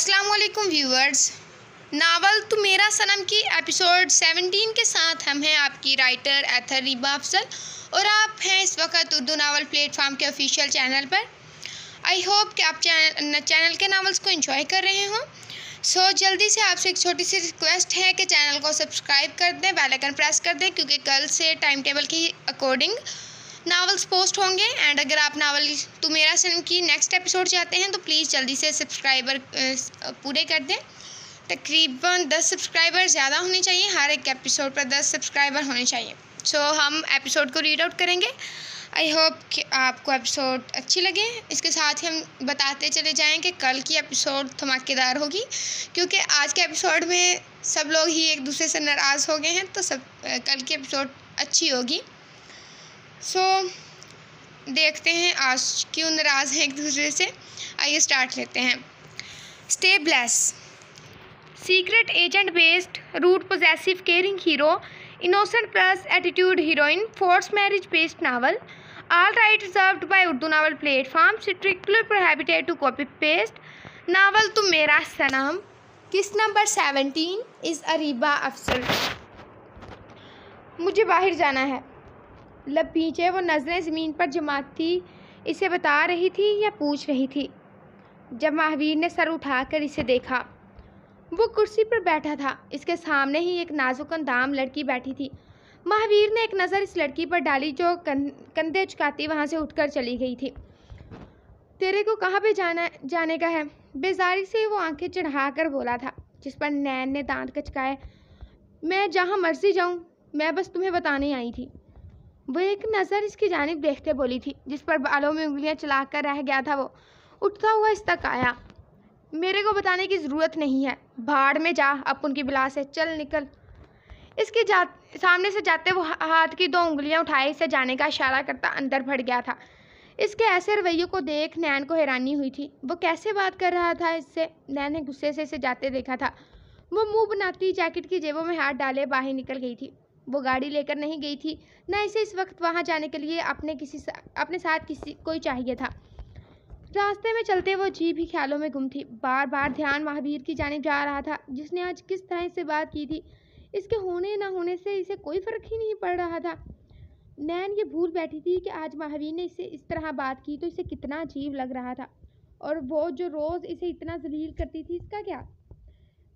अस्सलाम वालेकुम viewers. Novel तो मेरा सनम की एपिसोड 17 के साथ हम हैं आपकी राइटर एथर रीबा अफजल और आप हैं इस वक्त उर्दू नावल प्लेटफॉर्म के ऑफिशियल चैनल पर। आई होप कि आप चैनल के नावल्स को एंजॉय कर रहे हों। जल्दी से आपसे एक छोटी सी रिक्वेस्ट है कि चैनल को सब्सक्राइब कर दें, बेल आइकन प्रेस कर दें, क्योंकि कल से टाइम टेबल के अकॉर्डिंग नावल्स पोस्ट होंगे। एंड अगर आप नावल तो मेरा सनम की नेक्स्ट एपिसोड चाहते हैं तो प्लीज़ जल्दी से सब्सक्राइबर पूरे कर दें। तकरीबन 10 सब्सक्राइबर ज़्यादा होने चाहिए, हर एक एपिसोड पर 10 सब्सक्राइबर होने चाहिए। हम एपिसोड को रीड आउट करेंगे। आई होप कि आपको एपिसोड अच्छी लगे। इसके साथ ही हम बताते चले जाएँ कि कल की एपिसोड धमाकेदार होगी, क्योंकि आज के एपिसोड में सब लोग ही एक दूसरे से नाराज़ हो गए हैं, तो कल की एपिसोड अच्छी होगी। देखते हैं आज क्यों नाराज़ हैं एक दूसरे से। आइए स्टार्ट लेते हैं। Stay blessed, secret agent based, rude possessive caring hero, innocent plus attitude heroine, force marriage based novel, all right reserved by Urdu novel platform, strictly prohibited to copy paste. Novel तो मेरा सनम, किस नंबर 17 इज़ अरीबा अफजल। मुझे बाहर जाना है। लब पीछे वो नज़रें ज़मीन पर जमाती इसे बता रही थी या पूछ रही थी। जब महावीर ने सर उठाकर इसे देखा, वो कुर्सी पर बैठा था। इसके सामने ही एक नाजुक अंदाम लड़की बैठी थी। महावीर ने एक नज़र इस लड़की पर डाली जो कंधे झुकाती वहाँ से उठकर चली गई थी। तेरे को कहाँ पे जाने का है? बेजारी से वो आंखें चढ़ाकर बोला था, जिस पर नैन ने दांत कचकाए। मैं जहाँ मर्जी जाऊँ, मैं बस तुम्हें बताने आई थी। वो एक नज़र इसकी जानिब देखते बोली थी, जिस पर बालों में उंगलियां चलाकर रह गया था। वो उठता हुआ इस तक आया। मेरे को बताने की ज़रूरत नहीं है, भाड़ में जा अब उनकी बिला से, चल निकल। इसके सामने से जाते वो हाथ की 2 उंगलियां उठाए इसे जाने का इशारा करता अंदर बढ़ गया था। इसके ऐसे रवैये को देख नैन को हैरानी हुई थी। वो कैसे बात कर रहा था इससे? नैन ने गुस्से से इसे जाते देखा था। वो मुंह बनाती जैकेट की जेबों में हाथ डाले बाहर निकल गई थी। वो गाड़ी लेकर नहीं गई थी, न इसे इस वक्त वहाँ जाने के लिए अपने साथ कोई चाहिए था। रास्ते में चलते वो अजीब ही ख्यालों में गुम थी। बार बार ध्यान महावीर की जानिब जा रहा था, जिसने आज किस तरह से बात की थी। इसके होने न होने से इसे कोई फ़र्क ही नहीं पड़ रहा था। नैन ये भूल बैठी थी कि आज महावीर ने इसे इस तरह बात की तो इसे कितना अजीब लग रहा था। और वो जो रोज़ इसे इतना जलील करती थी, इसका क्या?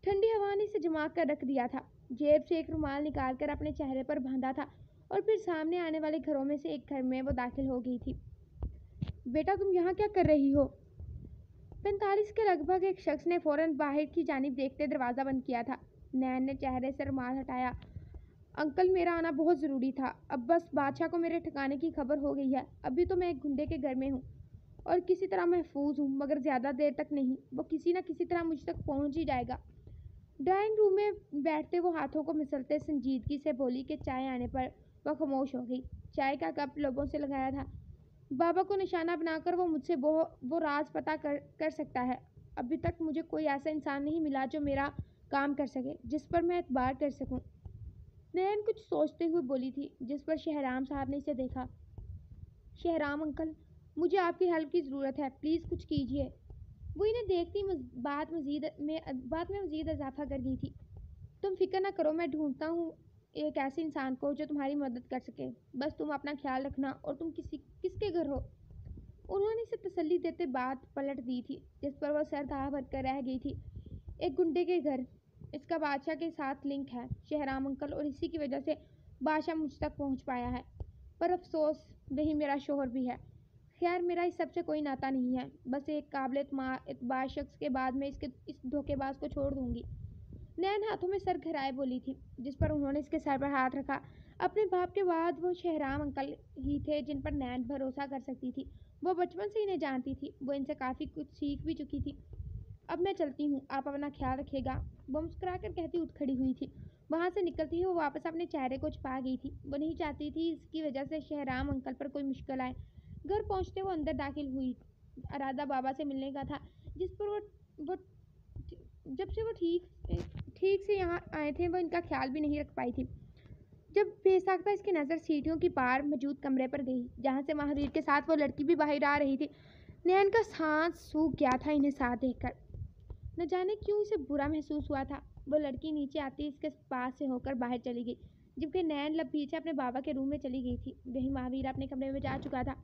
ठंडी हवा ने इसे जमा कर रख दिया था। जेब से एक रुमाल निकाल कर अपने चेहरे पर बांधा था और फिर सामने आने वाले घरों में से एक घर में वो दाखिल हो गई थी। बेटा, तुम यहाँ क्या कर रही हो? 45 के लगभग एक शख्स ने फौरन बाहर की जानिब देखते दरवाज़ा बंद किया था। नैन ने चेहरे से रुमाल हटाया। अंकल, मेरा आना बहुत ज़रूरी था। अब बस बादशाह को मेरे ठिकाने की खबर हो गई है। अभी तो मैं एक गुंडे के घर में हूँ और किसी तरह महफूज हूँ, मगर ज़्यादा देर तक नहीं। वो किसी न किसी तरह मुझ तक पहुँच ही जाएगा। ड्राइंग रूम में बैठते वो हाथों को मसलते संजीदगी से बोली कि चाय आने पर वह खामोश हो गई। चाय का कप लोगों से लगाया था। बाबा को निशाना बनाकर वो मुझसे वो राज पता कर सकता है। अभी तक मुझे कोई ऐसा इंसान नहीं मिला जो मेरा काम कर सके, जिस पर मैं एतबार कर सकूं। नैन कुछ सोचते हुए बोली थी, जिस पर शहराम साहब ने इसे देखा। शहराम अंकल, मुझे आपकी हेल्प की ज़रूरत है, प्लीज़ कुछ कीजिए। वो इन्हें देखती बात में मज़ीद इजाफा कर दी थी। तुम फिक्र ना करो, मैं ढूंढता हूँ एक ऐसे इंसान को जो तुम्हारी मदद कर सके। बस तुम अपना ख्याल रखना। और तुम किसके घर हो? उन्होंने इसे तसल्ली देते बात पलट दी थी, जिस पर वह सर दाह भर कर रह गई थी। एक गुंडे के घर, इसका बादशाह के साथ लिंक है शहराम अंकल, और इसी की वजह से बादशाह मुझ तक पहुँच पाया है। पर अफसोस वही मेरा शोहर भी है। खैर, मेरा इस सबसे कोई नाता नहीं है। बस एक काबिल एतबार शख्स के बाद मैं इस धोखेबाज को छोड़ दूंगी। नैन हाथों में सर घिराए बोली थी, जिस पर उन्होंने इसके सर पर हाथ रखा। अपने बाप के बाद वो शहराम अंकल ही थे जिन पर नैन भरोसा कर सकती थी। वो बचपन से इन्हें जानती थी। वो इनसे काफ़ी कुछ सीख भी चुकी थी। अब मैं चलती हूँ, आप अपना ख्याल रखिएगा। वो मुस्कुराकर कहती उठ खड़ी हुई थी। वहाँ से निकलती ही वो वापस अपने चेहरे को छुपा गई थी। वो नहीं चाहती थी इसकी वजह से शहराम अंकल पर कोई मुश्किल आए। घर पहुँचते वो अंदर दाखिल हुई। अरादा बाबा से मिलने का था, जिस पर वो जब से वो ठीक से यहाँ आए थे वो इनका ख्याल भी नहीं रख पाई थी। जब बेसाख्ता इसकी नज़र सीढ़ियों की पार मौजूद कमरे पर गई, जहाँ से महावीर के साथ वो लड़की भी बाहर आ रही थी, नैन का सांस सूख गया था इन्हें साथ देखकर। न जाने क्यों इसे बुरा महसूस हुआ था। वो लड़की नीचे आती इसके पास से होकर बाहर चली गई, जबकि नैन लब पीछे अपने बाबा के रूम में चली गई थी। वही महावीर अपने कमरे में जा चुका था।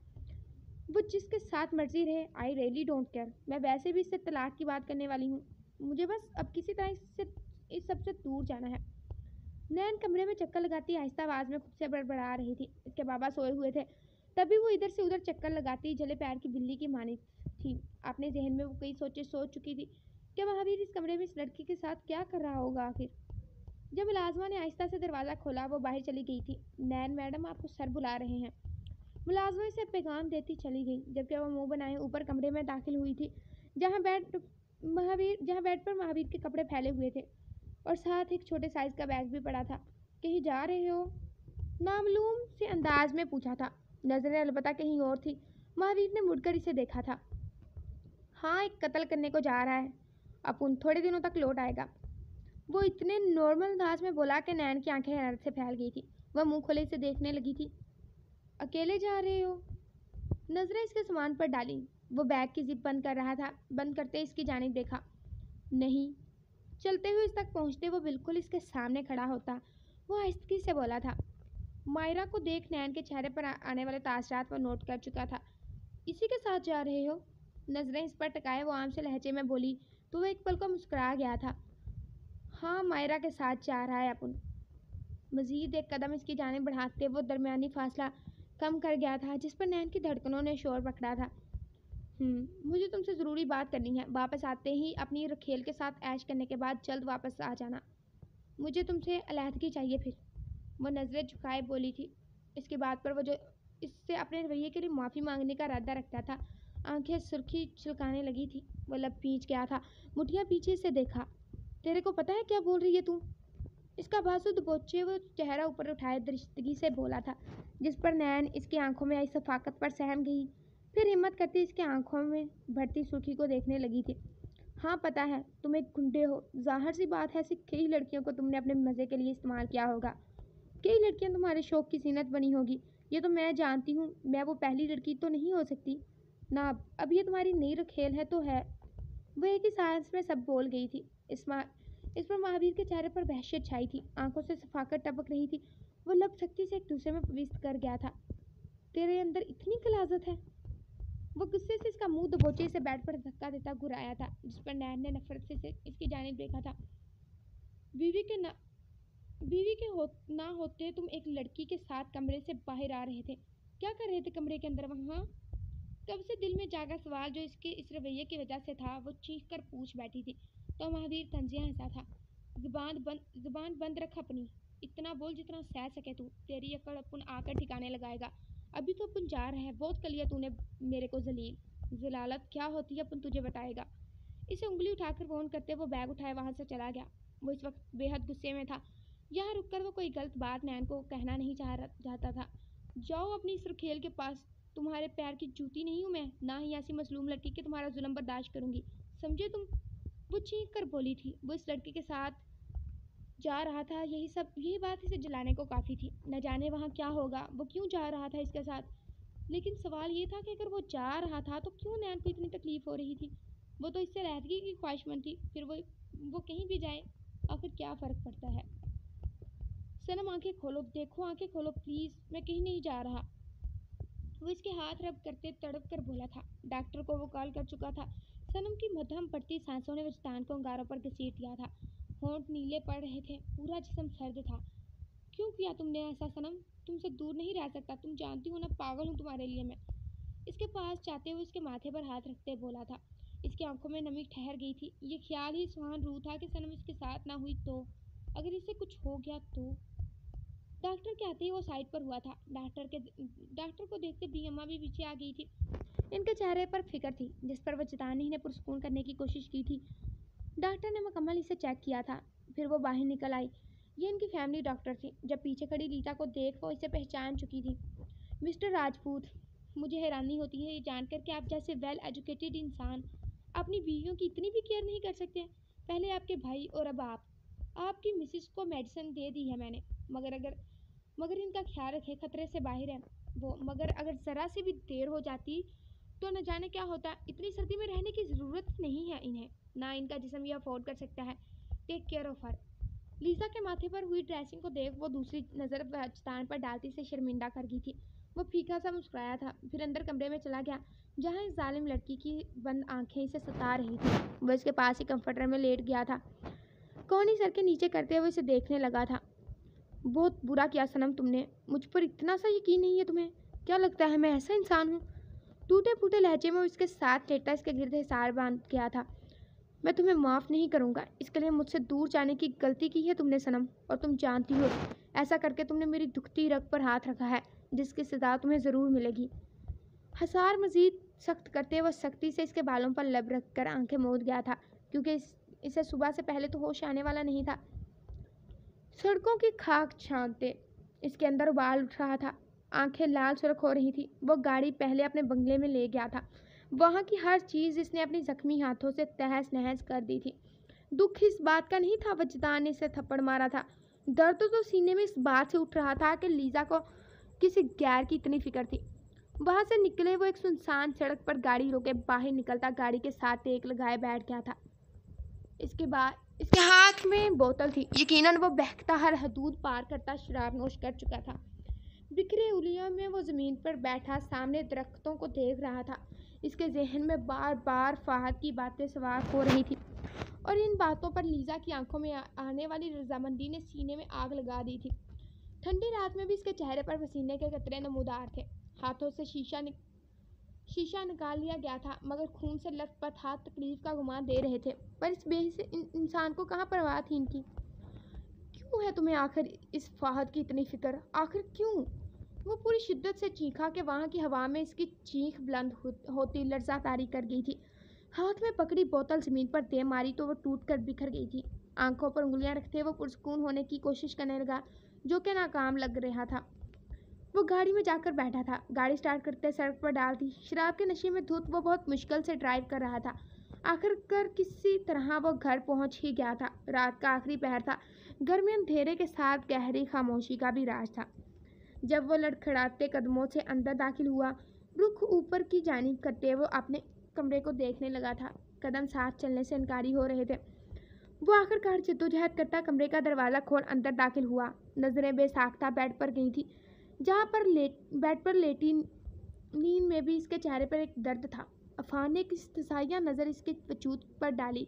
वो जिसके साथ मर्जी रहे, आई रियली डोंट केयर। मैं वैसे भी इससे तलाक की बात करने वाली हूँ। मुझे बस अब किसी तरह इस सबसे दूर जाना है। नैन कमरे में चक्कर लगाती आहिस्ता आवाज़ में खुद से बड़बड़ा रही थी। इसके बाबा सोए हुए थे, तभी वो इधर से उधर चक्कर लगाती जले पैर की बिल्ली की मानी थी। अपने जहन में वो कई सोचें सोच चुकी थी कि महावीर इस कमरे में इस लड़की के साथ क्या कर रहा होगा आखिर। जब मुलाजमा ने आहिस्ता से दरवाज़ा खोला, वो बाहर चली गई थी। नैन मैडम, आपको सर बुला रहे हैं। मुलाजमा इसे पैगाम देती चली गई, जबकि वो मुंह बनाए ऊपर कमरे में दाखिल हुई थी, जहाँ बेड पर महावीर के कपड़े फैले हुए थे और साथ एक छोटे साइज का बैग भी पड़ा था। कहीं जा रहे हो? नामालूम से अंदाज में पूछा था। नजरें अलबत्ता कहीं और थी। महावीर ने मुड़कर इसे देखा था। हाँ, एक कत्ल करने को जा रहा है। अपुन थोड़े दिनों तक लौट आएगा। वो इतने नॉर्मल अंदाज में बोला कि नैन की आंखें हैरत से फैल गई थी। वह मुंह खोले इसे देखने लगी थी। अकेले जा रहे हो? नजरें इसके सामान पर डाली। वो बैग की जिप बंद कर रहा था। बंद करते इसकी जानिब देखा। नहीं। चलते हुए इस तक पहुंचते वो बिल्कुल इसके सामने खड़ा होता। वो आहिस्तगी से बोला था। मायरा को देख नैन के चेहरे पर आने वाले तासरात वो नोट कर चुका था। इसी के साथ जा रहे हो? नजरें इस पर टकाए वो आम से लहजे में बोली तो वो एक पल को मुस्कुरा गया था। हाँ, मायरा के साथ जा रहा है अपुन। मजीद एक कदम इसकी जानिब बढ़ाते वो दरमियानी फासला कम कर गया था, जिस पर नैन की धड़कनों ने शोर पकड़ा था। मुझे तुमसे ज़रूरी बात करनी है। वापस आते ही अपनी रखेल के साथ ऐश करने के बाद जल्द वापस आ जाना। मुझे तुमसे अलहदगी चाहिए फिर। वो नज़रें झुकाए बोली थी। इसके बाद पर वो जो इससे अपने रवैये के लिए माफ़ी मांगने का इरादा रखता था, आंखें सुर्खी छिलकाने लगी थी। वो लब खींच गया था, मुठियाँ पीछे से देखा। तेरे को पता है क्या बोल रही है तू? इसका बाजू दबोचे वो चेहरा ऊपर उठाए दरिश्तगी से बोला था, जिस पर नैन इसकी आंखों में आई शफाकत पर सहम गई। फिर हिम्मत करती इसकी आंखों में बढ़ती सुर्खी को देखने लगी थी। हाँ, पता है तुम एक गुंडे हो। ज़ाहिर सी बात है, ऐसी कई लड़कियों को तुमने अपने मज़े के लिए इस्तेमाल किया होगा। कई लड़कियां तुम्हारे शौक की जीनत बनी होगी। ये तो मैं जानती हूँ। मैं वो पहली लड़की तो नहीं हो सकती ना। अब ये तुम्हारी नई रखेल है तो है। वो एक ही सांस में सब बोल गई थी। इस पर महावीर के चेहरे पर वहशत छाई थी। आंखों से सफाकत टपक रही थी। वो लब सख्ती से एक दूसरे में प्रविष्ट कर गया था। तेरे अंदर इतनी कलाजत है? वो गुस्से से इसका मुंह दबोचे इसे बेड पर धक्का देता घुराया था, जिस पर नैन ने नफरत से इसकी जानिब देखा था। बीवी के ना ना होते तुम एक लड़की के साथ कमरे से बाहर आ रहे थे। क्या कर रहे थे कमरे के अंदर वहाँ? तब से दिल में जागा सवाल जो इसके इस रवैये की वजह से था, वो चीख कर पूछ बैठी थी। तो महावीर तंजिया हंसा था। जुबान बंद रख अपनी। इतना बोल जितना सह सके तू। तेरी अकड़ अपन आकर ठिकाने लगाएगा। अभी तो अपन जा रहा है। बहुत कलिया तूने मेरे को जलील। जलालत क्या होती है अपन तुझे बताएगा। इसे उंगली उठाकर फोन करते वो बैग उठाए वहां से चला गया। वो इस वक्त बेहद गुस्से में था। यहाँ रुककर वो कोई गलत बात नैन को कहना नहीं चाहता था। जाओ अपनी सुरखेल के पास। तुम्हारे पैर की जूती नहीं हूँ मैं, ना ही ऐसी मसलूम लड़की के तुम्हारा जुल्म बर्दाश्त करूंगी। समझे तुम? वो चीख कर बोली थी। वो इस लड़की के साथ जा रहा था, यही बात इसे जलाने को काफ़ी थी। न जाने वहाँ क्या होगा, वो क्यों जा रहा था इसके साथ। लेकिन सवाल ये था कि अगर वो जा रहा था तो क्यों नैन को इतनी तकलीफ हो रही थी। वो तो इससे रहदगी की ख्वाहिशमंद थी। फिर वो कहीं भी जाए, आखिर क्या फ़र्क पड़ता है। सनम, आंखें खोलो, देखो, आंखें खोलो प्लीज़। मैं कहीं नहीं जा रहा। वो इसके हाथ रब करते तड़प कर बोला था। डॉक्टर को वो कॉल कर चुका था। सनम की मध्यम पड़ती सांसों ने वजदान को अंगारों पर घसीट दिया था। होंठ नीले पड़ रहे थे, पूरा जिस्म सर्द था। क्यों किया तुमने ऐसा सनम? तुमसे दूर नहीं रह सकता। तुम जानती हो ना, पागल हूँ तुम्हारे लिए मैं। इसके पास जाते हुए उसके माथे पर हाथ रखते बोला था। इसकी आंखों में नमी ठहर गई थी। ये ख्याल ही सुहान रूह था कि सनम इसके साथ ना हुई तो, अगर इसे कुछ हो गया तो। डॉक्टर के आते ही वो साइड पर हुआ था। डॉक्टर को देखते दी अम्मा भी पीछे आ गई थी। इनके चेहरे पर फिक्र थी, जिस पर वो चितानी ने पुरस्कून करने की कोशिश की थी। डॉक्टर ने मुकम्मल इसे चेक किया था। फिर वो बाहर निकल आई। ये इनकी फैमिली डॉक्टर थी। जब पीछे खड़ी रीता को देख वो इसे पहचान चुकी थी। मिस्टर राजपूत, मुझे हैरानी होती है ये जानकर कि आप जैसे वेल एजुकेटेड इंसान अपनी बीवियों की इतनी भी केयर नहीं कर सकते। पहले आपके भाई और अब आपकी मिसिस को मेडिसिन दे दी है मैंने, मगर इनका ख्याल रखें, खतरे से बाहर है वो। मगर अगर ज़रा सी भी देर हो जाती तो न जाने क्या होता। इतनी सर्दी में रहने की ज़रूरत नहीं है इन्हें, ना इनका जिस्म ये अफोर्ड कर सकता है। Take care of her. Liza के माथे पर हुई ड्रेसिंग को देख वो दूसरी नज़र बचतान पर डालती से शर्मिंदा कर गई थी। वो फीका सा मुस्कुराया था, फिर अंदर कमरे में चला गया जहाँ इस जालिम लड़की की बंद आंखें इसे सता रही थी। वो इसके पास ही कंफर्टर में लेट गया था, कोहनी सर के नीचे करते हुए इसे देखने लगा था। बहुत बुरा किया सनम तुमने, मुझ पर इतना सा यकीन नहीं है तुम्हें? क्या लगता है मैं ऐसा इंसान हूँ? टूटे फूटे लहजे में उसके साथ लेटा इसके गिर्द हिसार बांध गया था। मैं तुम्हें माफ़ नहीं करूँगा, इसके लिए मुझसे दूर जाने की गलती की है तुमने सनम, और तुम जानती हो ऐसा करके तुमने मेरी दुखती रग पर हाथ रखा है, जिसकी सज़ा तुम्हें ज़रूर मिलेगी। हसार मज़ीद सख्त करते वह सख्ती से इसके बालों पर लब रख कर आंखें मूंद गया था, क्योंकि इसे सुबह से पहले तो होश आने वाला नहीं था। सड़कों की खाक छानते इसके अंदर उबाल उठ रहा था, आंखें लाल सुर्ख हो रही थी। वो गाड़ी पहले अपने बंगले में ले गया था, वहाँ की हर चीज़ इसने अपनी जख्मी हाथों से तहस नहस कर दी थी। दुख इस बात का नहीं था वजदान ने इसे थप्पड़ मारा था, दर्द तो सीने में इस बात से उठ रहा था कि लीज़ा को किसी गैर की इतनी फिक्र थी। वहाँ से निकले वो एक सुनसान सड़क पर गाड़ी रोके बाहर निकलता गाड़ी के साथ टेक लगाए बैठ गया था। इसके बाद इसके हाथ में बोतल थी, यकीनन वो बहकता हर हदूद पार करता शराब नोश कर चुका था। बिखरे उंगलियों में वो ज़मीन पर बैठा सामने दरख्तों को देख रहा था। इसके जहन में बार बार फाहद की बातें सवार हो रही थी, और इन बातों पर लीज़ा की आंखों में आने वाली रजामंदी ने सीने में आग लगा दी थी। ठंडी रात में भी इसके चेहरे पर पसीने के कतरे नमूदार थे। हाथों से शीशा निकाल लिया गया था, मगर खून से लथपथ हाथ तकलीफ का गुमान दे रहे थे। पर इस बेहिस इंसान को कहाँ परवाह थी इनकी? क्यों है तुम्हें आखिर इस फाहद की इतनी फिक्र? आखिर क्यों? वो पूरी शिद्दत से चीखा कि वहाँ की हवा में इसकी चीख बुलंद होती लर्जा तारी कर गई थी। हाथ में पकड़ी बोतल ज़मीन पर दे मारी तो वो टूट कर बिखर गई थी। आंखों पर उंगलियां रखते वो पुरसकून होने की कोशिश करने लगा, जो कि नाकाम लग रहा था। वो गाड़ी में जाकर बैठा था, गाड़ी स्टार्ट करते सड़क पर डाल दी। शराब के नशे में धुत वो बहुत मुश्किल से ड्राइव कर रहा था। आखिरकार किसी तरह वो घर पहुंच ही गया था। रात का आखिरी पहर था, घर में अंधेरे के साथ गहरी खामोशी का भी राज था। जब वो लड़खड़ाते कदमों से अंदर दाखिल हुआ, रुख ऊपर की जानिब करते वो अपने कमरे को देखने लगा था। कदम साथ चलने से इनकारी हो रहे थे। वो आखिरकार जद्दोजहद करता कमरे का दरवाज़ा खोल अंदर दाखिल हुआ। नज़रें बेसाख्ता बेड पर गई थी, जहाँ पर बेड पर लेटी नींद में भी इसके चेहरे पर एक दर्द था। अफान ने एक इस्तसाइया नज़र इसके वजूद पर डाली।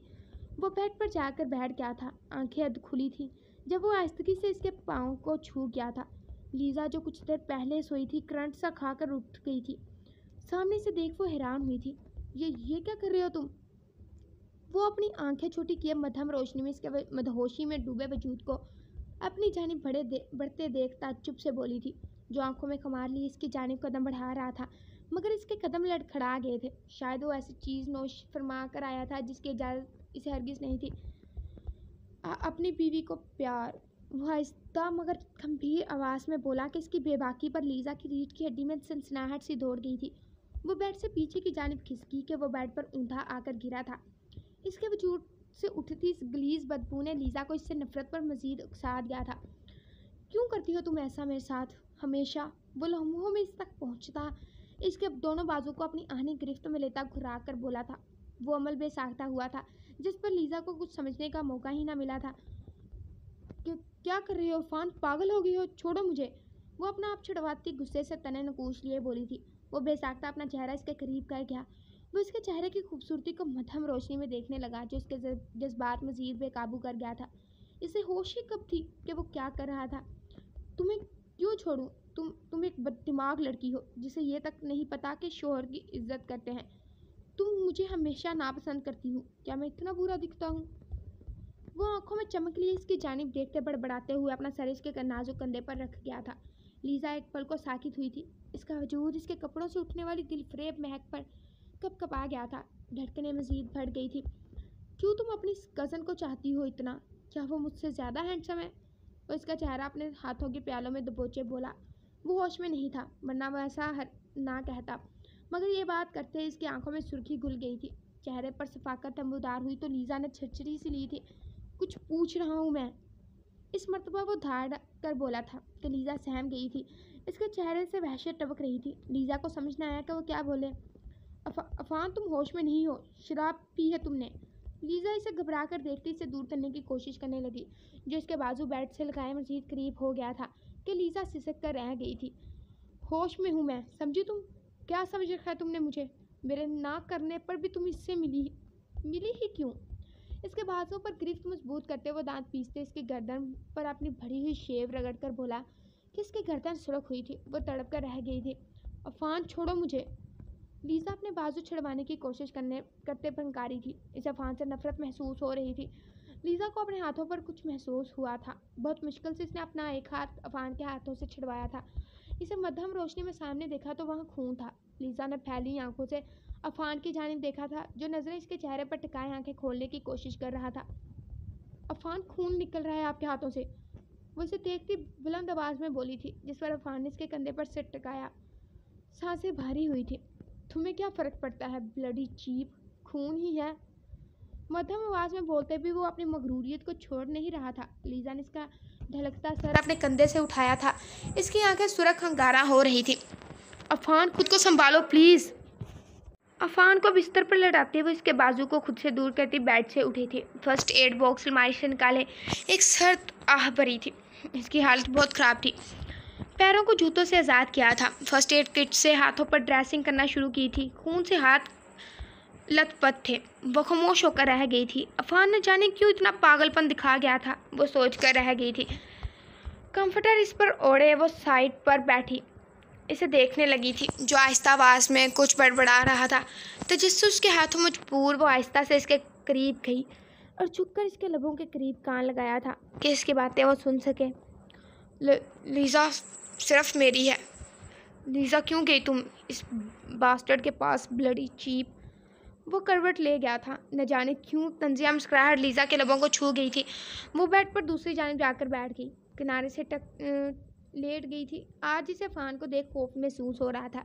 वो बेड पर जाकर बैठ गया था, आंखें अध खुली थी जब वो आहिस्तगी से इसके पाँव को छू गया था। लीज़ा जो कुछ देर पहले सोई थी, करंट सा खाकर उठ गई थी। सामने से देख वो हैरान हुई थी। ये क्या कर रहे हो तुम? वो अपनी आंखें छोटी किए मध्यम रोशनी में इसके मदहोशी में डूबे वजूद को अपनी जानिब बढ़ते देख ताज्जुब से बोली थी। जो आंखों में खुमार लिए इसकी जानिब कदम बढ़ा रहा था, मगर इसके कदम लड़खड़ा गए थे। शायद वो ऐसी चीज़ नोश फरमा कर आया था जिसकी इजाज़त इसे हरगिज़ नहीं थी। अपनी बीवी को प्यार, वो आहिस्ता मगर गंभीर आवाज़ में बोला कि इसकी बेबाकी पर लीज़ा की रीढ़ की हड्डी में सनसनाहट सी दौड़ गई थी। वो बेड से पीछे की जानिब खिसकी कि वो बेड पर ऊंधा आकर गिरा था। इसके वजूद से उठती इस गलीज बदबू ने लीज़ा को इससे नफरत पर मजीद उकसा दिया था। क्यों करती हो तुम ऐसा मेरे साथ हमेशा? वो लम्हों में इस तक पहुंचता इसके दोनों बाजू को अपनी आहनी गिरफ्त में लेता घुरा कर बोला था। वो अमल बेसाख्ता हुआ था, जिस पर लीज़ा को कुछ समझने का मौका ही ना मिला था। क्या कर रही हो फान? पागल हो गई हो? छोड़ो मुझे। वो अपना आप छुड़वाती गुस्से से तने नकूश लिए बोली थी। वो बेसाख्ता अपना चेहरा इसके करीब कर गया। वो इसके चेहरे की खूबसूरती को मध्यम रोशनी में देखने लगा, जो इसके जज्बात मजीद बेकाबू कर गया था। इसे होश ही कब थी कि वो क्या कर रहा था। तुम्हें क्यों छोड़ूं? तुम एक बददिमाग लड़की हो, जिसे ये तक नहीं पता कि शोहर की इज्जत करते हैं। तुम मुझे हमेशा नापसंद करती हूँ। क्या मैं इतना बुरा दिखता हूँ? वो आंखों में चमक लिए इसकी जानिब देखते बड़बड़ाते हुए अपना सर इसके नाजुक कंधे पर रख गया था। लीज़ा एक पल को साकित हुई थी। इसका वजूद इसके कपड़ों से उठने वाली दिलफरेब महक पर कपकपा गया था। धड़कनें मजीद बढ़ गई थी। क्यों तुम अपनी कज़न को चाहती हो इतना? क्या वो मुझसे ज़्यादा हैंडसम है? वो इसका चेहरा अपने हाथों के प्यालों में दबोचे बोला। वो होश में नहीं था, वरना वो ऐसा ना कहता, मगर ये बात करते इसकी आंखों में सुर्खी घुल गई थी। चेहरे पर सफाकत नमूदार हुई तो लीज़ा ने छरछरी सी ली थी। कुछ पूछ रहा हूँ मैं। इस मर्तबा वो धाड़ कर बोला था कि लीज़ा सहम गई थी। इसके चेहरे से वहशत टपक रही थी। लीज़ा को समझ न आया कि वो क्या बोले। عفان تم ہوش میں نہیں ہو، شراب پی ہے تم نے۔ لیزا اسے گھبرا کر دیکھتے اسے دور کرنے کی کوشش کرنے لگی، جو اس کے بازو بیڈ سے لگائے مزید قریب ہو گیا تھا کہ لیزا سسک کر رہ گئی تھی۔ ہوش میں ہوں میں، سمجھی تم؟ کیا سمجھ رکھا ہے تم نے مجھے؟ میرے نہ کرنے پر بھی تم اس سے ملی ہی کیوں؟ اس کے بازو پر گرفت مضبوط کرتے وہ دانت پیستے اس کی گردن پر اپنی بھری ہوئی شیو رگڑ کر بولا کہ اس کی گردن سرخ ہوئی تھی، وہ تڑپ کر رہ گئی تھی۔ عفان چھوڑو مجھے۔ لیزا اپنے بازو چھڑوانے کی کوشش کرتے پھنکاری تھی، اسے عفان سے نفرت محسوس ہو رہی تھی۔ لیزا کو اپنے ہاتھوں پر کچھ محسوس ہوا تھا، بہت مشکل سے اس نے اپنا ایک ہاتھ عفان کے ہاتھوں سے چھڑوایا تھا۔ اسے مدھم روشنی میں سامنے دیکھا تو وہاں خون تھا۔ لیزا نے پھیلی آنکھوں سے عفان کی جانب دیکھا تھا، جو نظریں اس کے چہرے پر ٹکائے آنکھیں کھولنے کی کوشش کر رہا تھا۔ عفان خون نکل رہا ہے آپ کے ہاتھوں سے، وہ اسے دیکھتی بلند آواز میں بولی تھی، جس پر عفان نے اس کے کندھے پر سر ٹکایا۔ سانسیں بھاری ہوئی تھی۔ تمہیں کیا فرق پڑتا ہے بلڈی چیپ، خون ہی ہے۔ مدھم آواز میں بولتے بھی وہ اپنی مغروریت کو چھوڑ نہیں رہا تھا۔ لیزا نے اس کا ڈھلکتا سر اپنے کندھے سے اٹھایا تھا، اس کی آنکھیں سرخ ہنگارہ ہو رہی تھی۔ عفان خود کو سنبھالو پلیز۔ عفان کو بستر پر لٹاتے ہوئے اس کے بازو کو خود سے دور کرتی بیڈ سے اٹھی تھی۔ فرسٹ ایڈ باکس الماری سے نکالے ایک سرد آہ بھری تھی، اس کی حالت بہت خراب تھی۔ پیروں کو جوتوں سے آزاد کیا تھا، فرسٹ ایڈ کٹ سے ہاتھوں پر ڈریسنگ کرنا شروع کی تھی۔ خون سے ہاتھ لت پت تھے، وہ خاموش ہو کر رہ گئی تھی۔ عفان نہ جانے کیوں اتنا پاگل پن دکھا گیا تھا، وہ سوچ کر رہ گئی تھی۔ کمفرٹر اس پر اوڑھے وہ سائڈ پر بیٹھی اسے دیکھنے لگی تھی، جو آہستہ آواز میں کچھ بڑبڑا رہا تھا۔ تجسس کے ہاتھوں مجبور وہ آہستہ سے اس کے قریب گئی اور جھک کر اس کے لبوں کے قریب کان لگایا تھا کہ اس کی باتیں وہ سن سکے۔ لیزا صرف میری ہے۔ لیزا کیوں گئی تم اس باسٹرڈ کے پاس بلڈی چیپ؟ وہ کروٹ لے گیا تھا، نہ جانے کیوں طنزیہ مسکراہٹ لیزا کے لبوں کو چھو گئی تھی۔ وہ بیڈ پر دوسری جانب جا کر بیٹھ گئی، کنارے سے لیٹ گئی تھی۔ آج اسے عفان کو دیکھ خوف محسوس ہو رہا تھا،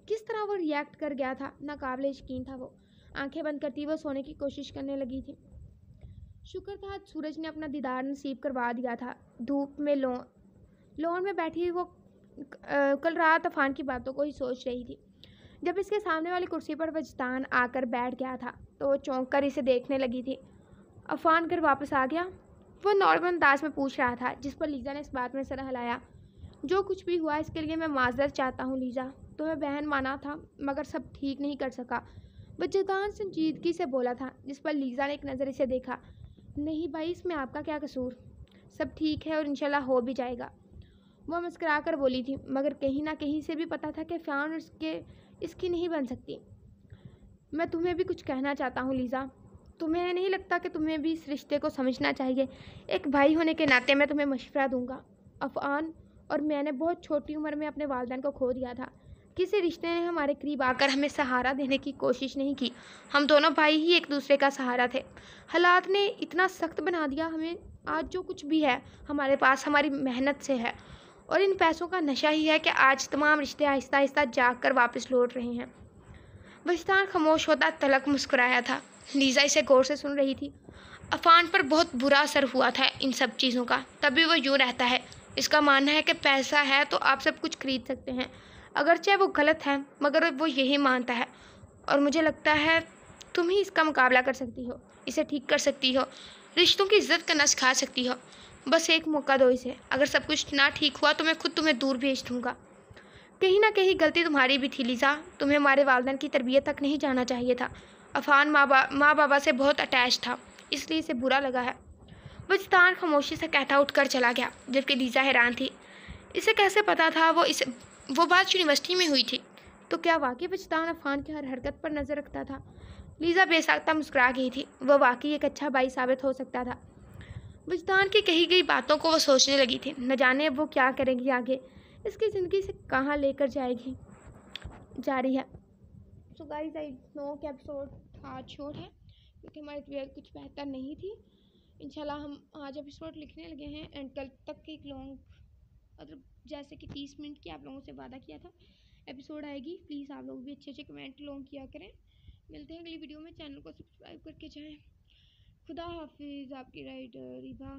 کس طرح وہ ریئیکٹ کر گیا تھا، ناقابل یقین تھا۔ وہ آنکھیں بند کرتی وہ سونے کی کوشش کرنے لگی تھی۔ شکر تھا آج سورج نے اپنا دیدار نصیب کروا دیا تھا۔ دھوپ میں لون میں بیٹھی وہ کل رات عفان کی باتوں کو ہی سوچ رہی تھی۔ جب اس کے سامنے والی کرسی پر وجدان آ کر بیٹھ گیا تھا تو وہ چونک کر اسے دیکھنے لگی تھی۔ عفان گھر واپس آ گیا؟ وہ نارمل انداز میں پوچھ رہا تھا، جس پر لیزا نے اس بات میں سر ہلایا۔ جو کچھ بھی ہوا اس کے لیے میں معذرت چاہتا ہوں لیزا، تمہیں بہن مانا تھا مگر سب ٹھیک نہیں کر سکا، وجدان سنجیدگی سے بولا تھا، جس پر لیزا نے ایک نظر اسے دیکھا۔ نہیں بھائی، اس میں آپ کا کیا قصور، سب ٹھیک ہے اور انشاءاللہ ہو بھی جائے گا، وہ مسکرا کر بولی تھی، مگر کہیں نہ کہیں سے بھی پتا تھا کہ عفان اس کی نہیں بن سکتی۔ میں تمہیں بھی کچھ کہنا چاہتا ہوں لیزا، تمہیں نہیں لگتا کہ تمہیں بھی اس رشتے کو سمجھنا چاہیے؟ ایک بھائی ہونے کے ناطے میں تمہیں مشورہ دوں گا۔ عفان اور میں نے بہت چھوٹی عمر میں اپنے والدین کو کھو دیا تھا، کسی رشتے نے ہمارے قریب آ کر ہمیں سہارا دینے کی کوشش نہیں کی، ہم دونوں بھائی ہی ایک دوسرے کا سہارا تھے۔ حالات نے اتنا سخت بنا دیا ہمیں، آج جو کچھ بھی ہے ہمارے پاس ہماری محنت سے ہے، اور ان پیسوں کا نشہ ہی ہے کہ آج تمام رشتے آہستہ آہستہ جاگ کر واپس لوٹ رہے ہیں۔ وجدان خاموش ہوتا تلک مسکرایا تھا۔ لیزا اسے غور سے سن رہی تھی۔ عفان پر بہت برا اثر ہوا تھا ان سب چیزوں کا، تبھی وہ یوں رہتا ہے۔ اس کا ماننا ہے کہ پیسہ ہے تو آپ سب کچھ خرید سکتے ہیں، اگرچہ وہ غلط ہے مگر وہ یہی مانتا ہے، اور مجھے لگتا ہے تم ہی اس کا مقابلہ کر سکتی ہو، اسے ٹھیک کر سکتی ہو، رشتوں کی عزت کرنا سکھا سکتی ہو۔ بس ایک موقع دو اسے، اگر سب کچھ نہ ٹھیک ہوا تو میں خود تمہیں دور بھیج دوں گا۔ کہیں نہ کہیں غلطی تمہاری بھی تھی لیزا، تمہیں ہمارے والدین کی تربیت تک نہیں جانا چاہیے تھا۔ عفان ماں بابا سے بہت اٹیچ تھا، اس لیے اسے برا لگا ہے۔ وجدان خاموشی سے کہتا اٹھ کر چلا گیا، جبکہ لیزا حیران تھی، اسے کیسے پتا تھا وہ بات یونیورسٹی میں ہوئی تھی؟ تو کیا واقعی وجدان عفان کی ہر حرکت پر نظر رکھتا تھا؟ لیزا بے ساختہ مسکرا گئی تھی، وہ واقعی ایک اچھا بھائی ثابت ہو سکتا تھا۔ وجدان کی کہی گئی باتوں کو وہ سوچنے لگی تھی، نہ جانے وہ کیا کرے گی آگے، اس کی زندگی سے کہاں لے کر جا رہی ہے۔ سو گائز آئی نو کہ ایپیسوڈ آج شورٹ ہے کیونکہ ہماری طبیعت کچھ بہتر نہیں تھی۔ انشاءاللہ ہم آج ایپیسوڈ لکھنے لگے ہیں اینڈ کل تک ایک لانگ مطلب جیسے کہ 30 منٹ کی آپ لوگوں سے وعدہ کیا تھا ایپیسوڈ آئے گی۔ پلیز آپ لوگ بھی اچھے کمنٹ لانگ کیا کریں۔ ملتے ہیں اگلی ویڈیو میں، چینل کو سبسکرائب کر کے جائیں۔ خدا حافظ، آپ کی رائڈر ریبا۔